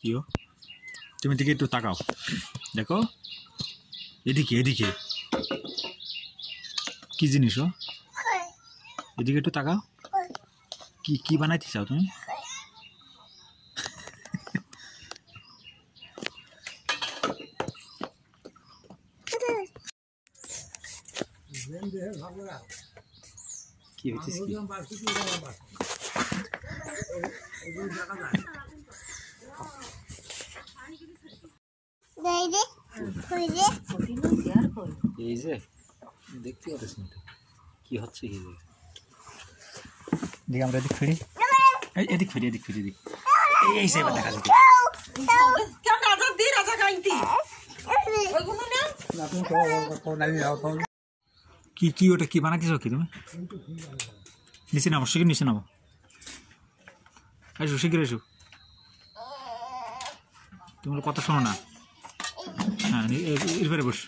কিও তুমি দিকে একটু তাকাও, দেখো এদিকে এদিকে কি জিনিস ও, এদিকে একটু তাকাও। কি কি বানাইতে চাও তুমি? কি হইতেছে কি? এই যে দেখতে পাচ্ছ না কি হচ্ছে, কি দেখি আমরা এদিক ফিরি, এদিক ফিরি, এদিক ফিরি, এদিক এই সে দেখা যাচ্ছে। কি কি ওটা কি বানাইতেছ কি তুমি? নিচে নামো, শিখে নিচে নামো, এসো শিখে এসো, তোমার কথা শোনো না। হ্যাঁ এরপরে বস।